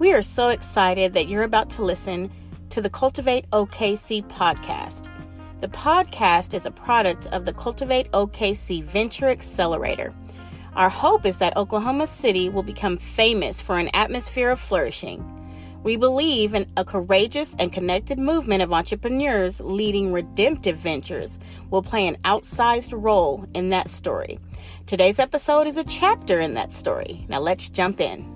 We are so excited that you're about to listen to the Cultivate OKC podcast. The podcast is a product of the Cultivate OKC Venture Accelerator. Our hope is that Oklahoma City will become famous for an atmosphere of flourishing. We believe in a courageous and connected movement of entrepreneurs leading redemptive ventures will play an outsized role in that story. Today's episode is a chapter in that story. Now let's jump in.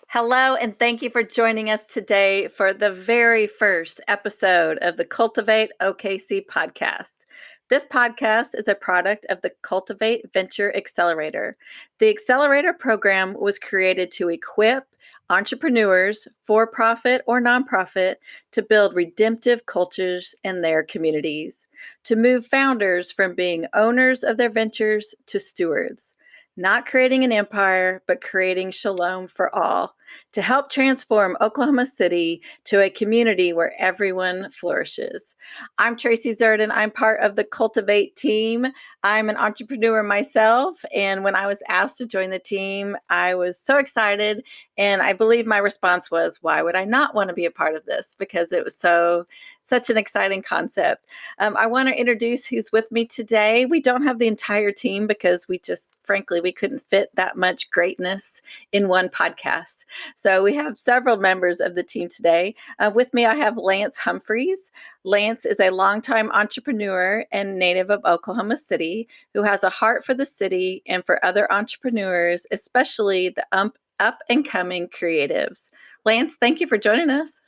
Hello, and thank you for joining us today for the very first episode of the Cultivate OKC podcast. This podcast is a product of the Cultivate Venture Accelerator. The Accelerator program was created to equip entrepreneurs, for-profit or nonprofit, to build redemptive cultures in their communities, to move founders from being owners of their ventures to stewards. Not creating an empire, but creating shalom for all, to help transform Oklahoma City to a community where everyone flourishes. I'm Tracy Zserdin. I'm part of the Cultivate team. I'm an entrepreneur myself, and when I was asked to join the team, I was so excited, and I believe my response was, why would I not want to be a part of this? Because it was such an exciting concept. I want to introduce who's with me today. We don't have the entire team because we couldn't fit that much greatness in one podcast. So we have several members of the team today. With me, I have Lance Humphreys. Lance is a longtime entrepreneur and native of Oklahoma City who has a heart for the city and for other entrepreneurs, especially the up and coming creatives. Lance, thank you for joining us.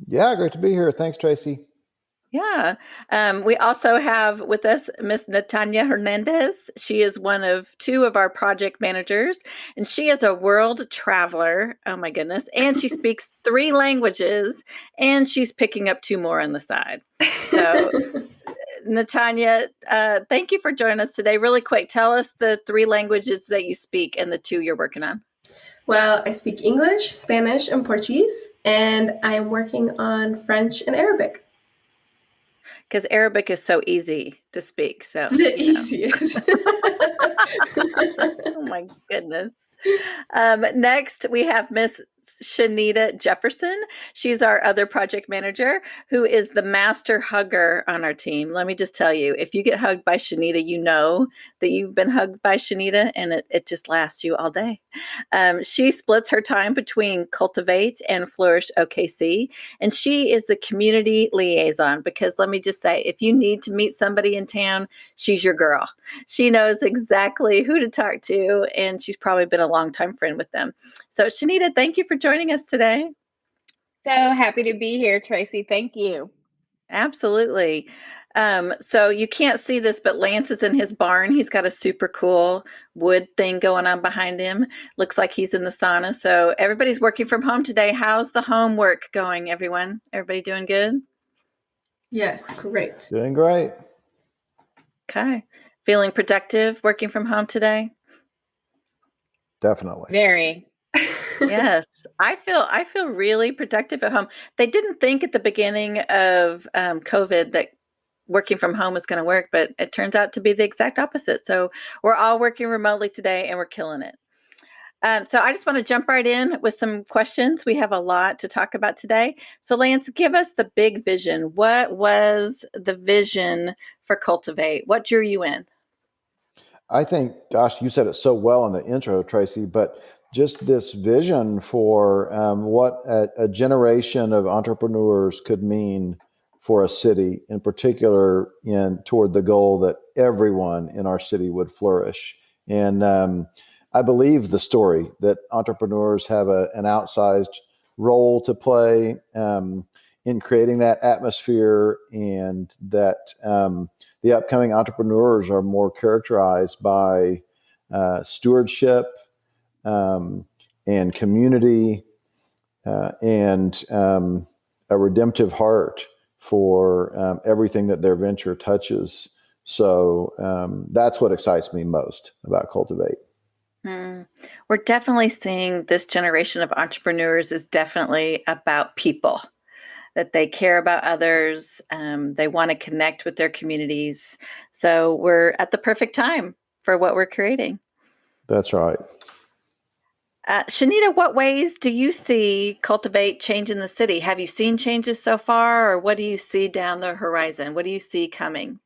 Yeah, great to be here. Thanks, Tracy. Yeah. We also have with us Miss Natanya Hernandez. She is one of two of our project managers, and she is a world traveler. Oh, my goodness. And she speaks 3 languages, and she's picking up 2 more on the side. So, Natanya, thank you for joining us today. Really quick, tell us the 3 languages that you speak and the 2 you're working on. Well, I speak English, Spanish, and Portuguese, and I'm working on French and Arabic. Because Arabic is so easy to speak. So the easiest. Oh my goodness. Next, we have Miss Shenita Jefferson. She's our other project manager who is the master hugger on our team. Let me just tell you, if you get hugged by Shenita, you know that you've been hugged by Shenita, and it just lasts you all day. She splits her time between Cultivate and Flourish OKC, and she is the community liaison because let me just say, if you need to meet somebody in town, she's your girl. She knows exactly who to talk to, and she's probably been a longtime friend with them. So, Shenita, thank you for joining us today. So happy to be here, Tracy. Thank you. Absolutely. So you can't see this, but Lance is in his barn. He's got a super cool wood thing going on behind him. Looks like he's in the sauna. So everybody's working from home today. How's the homework going, everyone? Everybody doing good? Yes, great. Doing great. Okay. Feeling productive working from home today? Definitely. Very. Yes, I feel really productive at home. They didn't think at the beginning of COVID that working from home is going to work, but it turns out to be the exact opposite. So we're all working remotely today, and we're killing it. So I just want to jump right in with some questions. We have a lot to talk about today. So Lance, give us the big vision. What was the vision for Cultivate? What drew you in? I think, gosh, you said it so well in the intro, Tracy, but just this vision for what a generation of entrepreneurs could mean for a city, in particular, toward the goal that everyone in our city would flourish. And I believe the story that entrepreneurs have an outsized role to play in creating that atmosphere, and that the upcoming entrepreneurs are more characterized by stewardship and community and a redemptive heart for everything that their venture touches. So that's what excites me most about Cultivate. We're definitely seeing this generation of entrepreneurs is definitely about people, that they care about others. They want to connect with their communities. So we're at the perfect time for what we're creating. That's right. Shenita, what ways do you see Cultivate changing the city? Have you seen changes so far, or what do you see down the horizon? What do you see coming?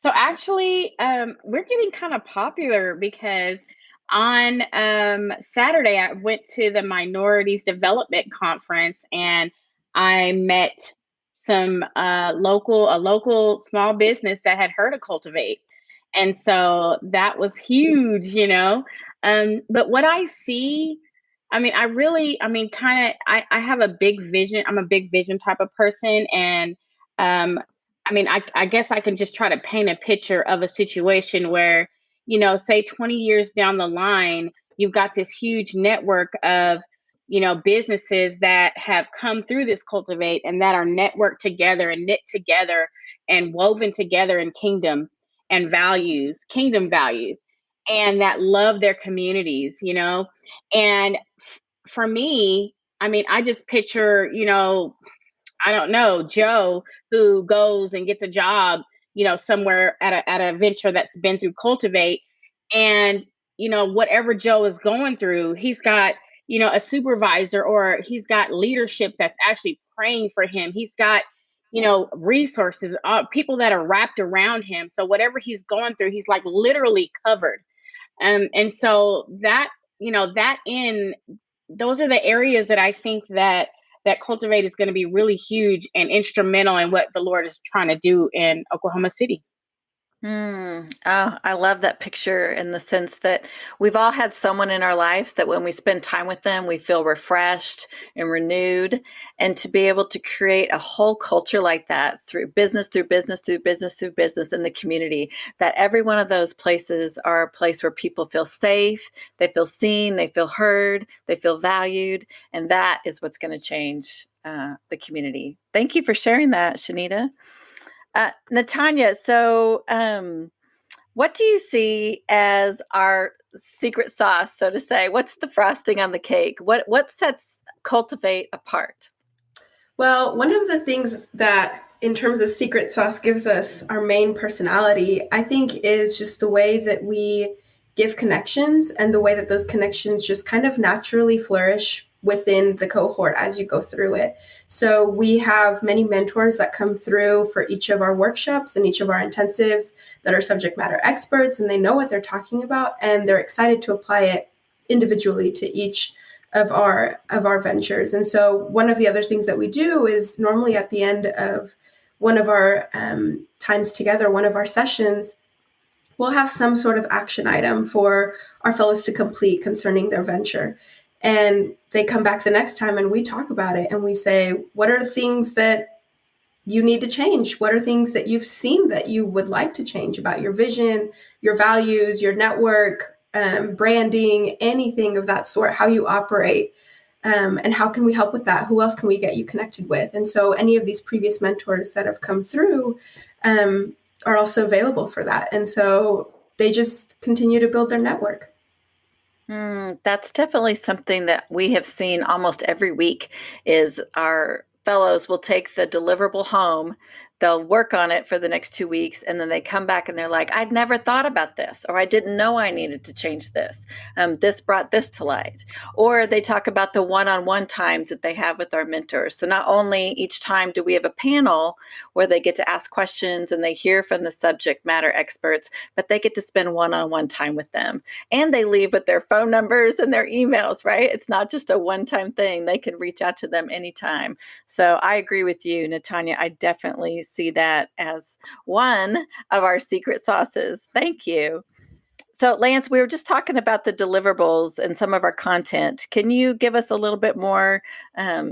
So actually, we're getting kind of popular because on Saturday I went to the Minorities Development Conference and I met some local small business that had heard of Cultivate, and so that was huge. But what I see, I mean, kind of, I have a big vision. I'm a big vision type of person, and um, I guess I can just try to paint a picture of a situation where, say 20 years down the line, you've got this huge network of, businesses that have come through this Cultivate and that are networked together and knit together and woven together in kingdom values, and that love their communities. And for me, I just picture, I don't know, Joe, who goes and gets a job, somewhere at a venture that's been through Cultivate. And, whatever Joe is going through, he's got, a supervisor, or he's got leadership that's actually praying for him. He's got, resources, people that are wrapped around him. So whatever he's going through, he's like literally covered. And so that, that in those are the areas that I think that Cultivate is going to be really huge and instrumental in what the Lord is trying to do in Oklahoma City. Oh, I love that picture in the sense that we've all had someone in our lives that when we spend time with them, we feel refreshed and renewed. And to be able to create a whole culture like that through business, through business, through business, through business in the community, that every one of those places are a place where people feel safe, they feel seen, they feel heard, they feel valued. And that is what's going to change the community. Thank you for sharing that, Shenita. Natanya, so what do you see as our secret sauce, so to say? What's the frosting on the cake? What sets Cultivate apart? Well, one of the things that, in terms of secret sauce, gives us our main personality, I think, is just the way that we give connections and the way that those connections just kind of naturally flourish within the cohort as you go through it. So we have many mentors that come through for each of our workshops and each of our intensives that are subject matter experts, and they know what they're talking about, and they're excited to apply it individually to each of our ventures. And so one of the other things that we do is normally at the end of one of our times together, one of our sessions, we'll have some sort of action item for our fellows to complete concerning their venture. And they come back the next time and we talk about it and we say, what are the things that you need to change? What are things that you've seen that you would like to change about your vision, your values, your network, branding, anything of that sort, how you operate, and how can we help with that? Who else can we get you connected with? And so any of these previous mentors that have come through are also available for that. And so they just continue to build their network. That's definitely something that we have seen almost every week is our fellows will take the deliverable home. They'll work on it for the next 2 weeks, and then they come back and they're like, I'd never thought about this, or I didn't know I needed to change this. This brought this to light. Or they talk about the one-on-one times that they have with our mentors. So not only each time do we have a panel where they get to ask questions and they hear from the subject matter experts, but they get to spend one-on-one time with them. And they leave with their phone numbers and their emails, right? It's not just a one-time thing. They can reach out to them anytime. So I agree with you, Natanya. I definitely see that as one of our secret sauces. Thank you. So, Lance, we were just talking about the deliverables and some of our content. Can you give us a little bit more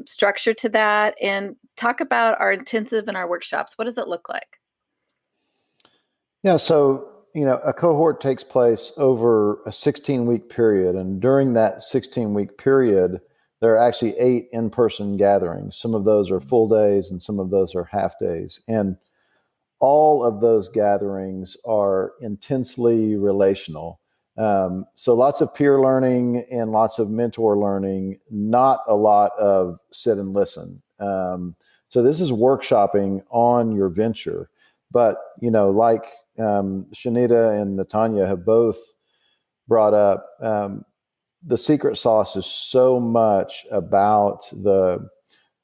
structure to that and talk about our intensive and our workshops? What does it look like? Yeah, so a cohort takes place over a 16-week period, and during that 16-week period, there are actually 8 in-person gatherings. Some of those are full days, and some of those are half days, and all of those gatherings are intensely relational. So lots of peer learning and lots of mentor learning, not a lot of sit and listen. So this is workshopping on your venture. But, like Shenita and Natanya have both brought up, the secret sauce is so much about the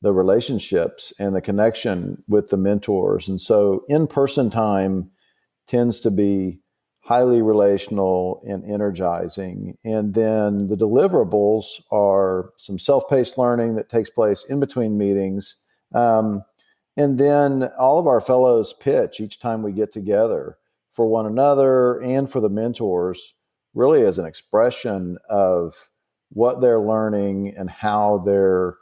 relationships and the connection with the mentors. And so in-person time tends to be highly relational and energizing. And then the deliverables are some self-paced learning that takes place in between meetings. And then all of our fellows pitch each time we get together for one another and for the mentors, really as an expression of what they're learning and how their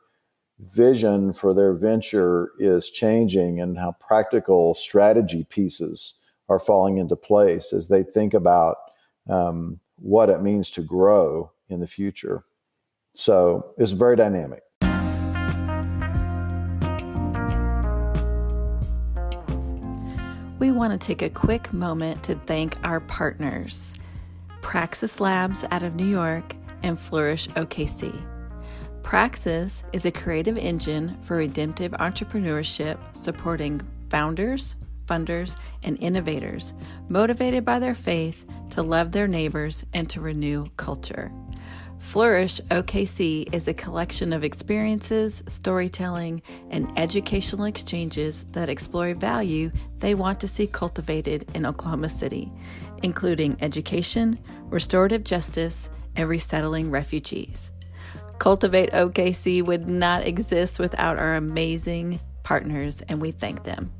vision for their venture is changing and how practical strategy pieces are falling into place as they think about what it means to grow in the future. So it's very dynamic. We want to take a quick moment to thank our partners, Praxis Labs out of New York and Flourish OKC. Praxis is a creative engine for redemptive entrepreneurship supporting founders, funders, and innovators motivated by their faith to love their neighbors and to renew culture. Flourish OKC is a collection of experiences, storytelling, and educational exchanges that explore value they want to see cultivated in Oklahoma City, including education, restorative justice, and resettling refugees. Cultivate OKC would not exist without our amazing partners, and we thank them.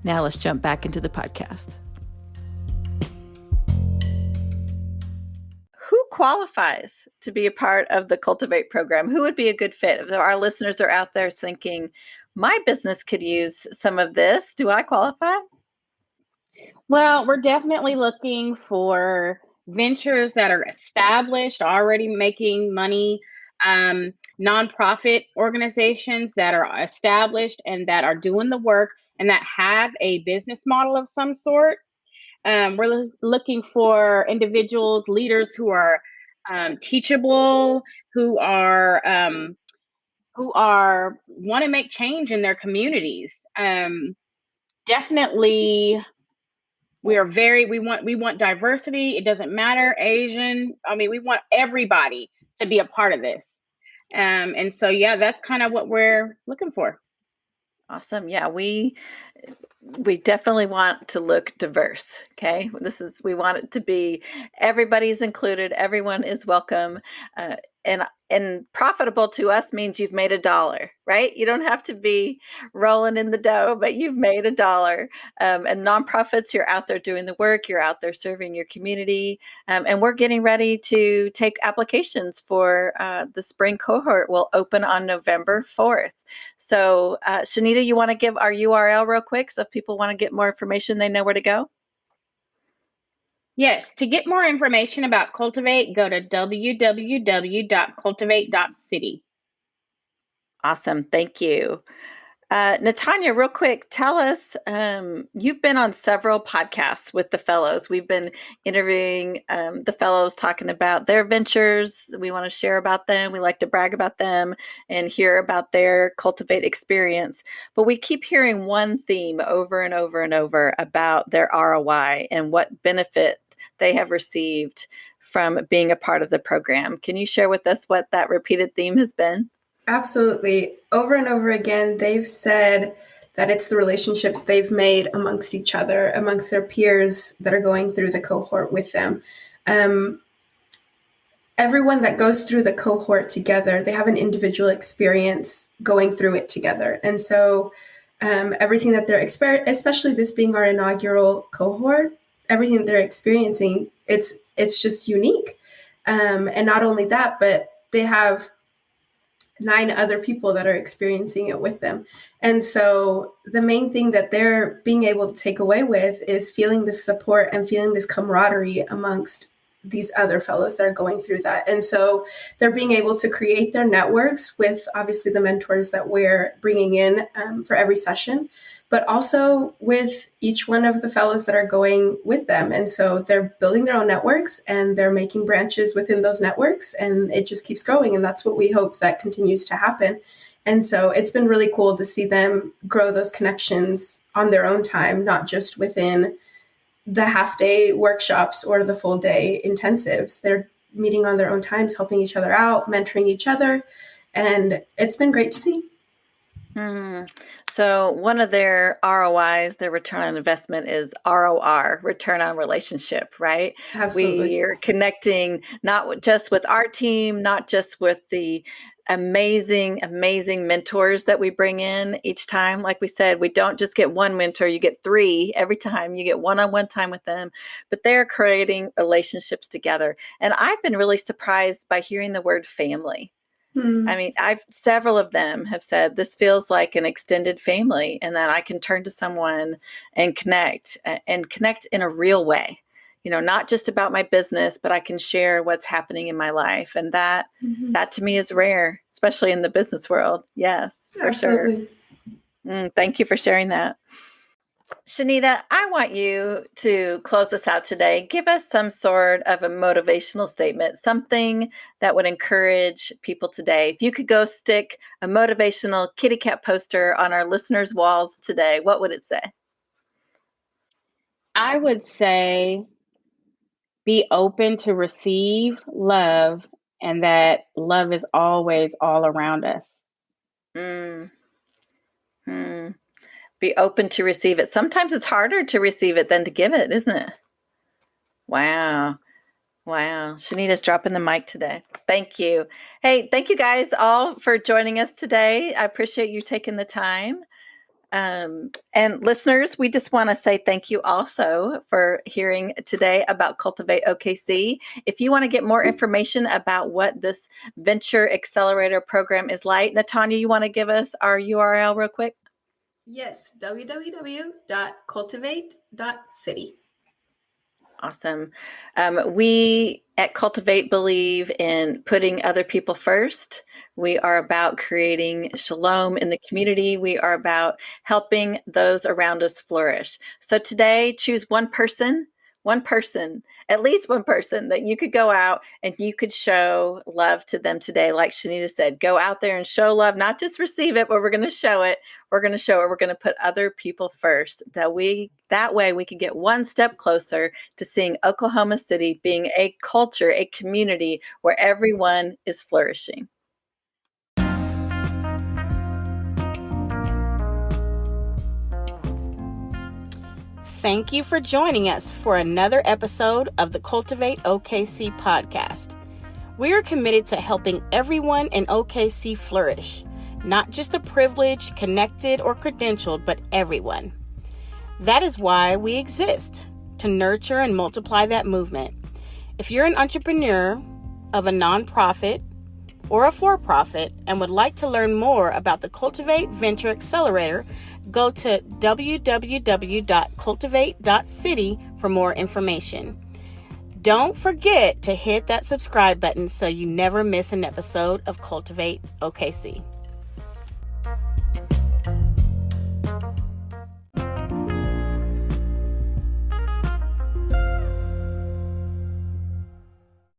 Now let's jump back into the podcast. Who qualifies to be a part of the Cultivate program? Who would be a good fit? If our listeners are out there thinking, my business could use some of this, do I qualify? Well, we're definitely looking for ventures that are established, already making money, nonprofit organizations that are established and that are doing the work and that have a business model of some sort. We're looking for individuals, leaders who are teachable, who are want to make change in their communities. Definitely, we want diversity. It doesn't matter, Asian. I mean, we want everybody to be a part of this. And so, yeah, that's kind of what we're looking for. Awesome. Yeah, we definitely want to look diverse. Okay. We want it to be everybody's included. Everyone is welcome. And profitable to us means you've made $1, right? You don't have to be rolling in the dough, but you've made $1. And nonprofits, you're out there doing the work. You're out there serving your community. And we're getting ready to take applications for the spring cohort. Will open on November 4th. So Shenita, you want to give our URL real quick so if people want to get more information, they know where to go? Yes, to get more information about Cultivate, go to www.cultivate.city. Awesome. Thank you. Natanya, real quick, tell us, you've been on several podcasts with the fellows. We've been interviewing the fellows, talking about their ventures. We want to share about them. We like to brag about them and hear about their Cultivate experience. But we keep hearing one theme over and over and over about their ROI and what benefit they have received from being a part of the program. Can you share with us what that repeated theme has been? Absolutely. Over and over again, they've said that it's the relationships they've made amongst each other, amongst their peers that are going through the cohort with them. Everyone that goes through the cohort together, they have an individual experience going through it together. And so everything that they're especially this being our inaugural cohort, everything that they're experiencing, it's just unique. And not only that, but they have 9 other people that are experiencing it with them. And so the main thing that they're being able to take away with is feeling this support and feeling this camaraderie amongst these other fellows that are going through that. And so they're being able to create their networks with obviously the mentors that we're bringing in for every session, but also with each one of the fellows that are going with them. And so they're building their own networks and they're making branches within those networks, and it just keeps growing. And that's what we hope that continues to happen. And so it's been really cool to see them grow those connections on their own time, not just within the half-day workshops or the full-day intensives. They're meeting on their own times, helping each other out, mentoring each other, and it's been great to see. So one of their ROIs, their return on investment, is ROR, return on relationship, right? Absolutely. We are connecting not just with our team, not just with the amazing mentors that we bring in each time. Like we said, we don't just get one mentor, you get 3 every time. You get one-on-one time with them, but they're creating relationships together. And I've been really surprised by hearing the word family. I mean, several of them have said this feels like an extended family, and that I can turn to someone and connect in a real way. Not just about my business, but I can share what's happening in my life. And that to me is rare, especially in the business world. Yes, for Absolutely. sure. Thank you for sharing that. Shenita, I want you to close us out today. Give us some sort of a motivational statement, something that would encourage people today. If you could go stick a motivational kitty cat poster on our listeners' walls today, what would it say? I would say be open to receive love, and that love is always all around us. Mm. Be open to receive it. Sometimes it's harder to receive it than to give it, isn't it? Wow. Shenita's dropping the mic today. Thank you. Hey, thank you guys all for joining us today. I appreciate you taking the time. And listeners, we just want to say thank you also for hearing today about Cultivate OKC. If you want to get more information about what this Venture Accelerator program is like, Natanya, you want to give us our URL real quick? Yes, www.cultivate.city. Awesome. We at Cultivate believe in putting other people first. We are about creating shalom in the community. We are about helping those around us flourish. So today, choose one person, at least one person that you could go out and you could show love to them today. Like Shenita said, go out there and show love, not just receive it, but we're going to show it. We're going to show it. We're going to put other people first. That way we can get one step closer to seeing Oklahoma City being a culture, a community where everyone is flourishing. Thank you for joining us for another episode of the Cultivate OKC podcast. We are committed to helping everyone in OKC flourish, not just the privileged, connected, or credentialed, but everyone. That is why we exist, to nurture and multiply that movement. If you're an entrepreneur of a nonprofit or a for-profit and would like to learn more about the Cultivate Venture Accelerator, go to www.cultivate.city for more information. Don't forget to hit that subscribe button so you never miss an episode of Cultivate OKC.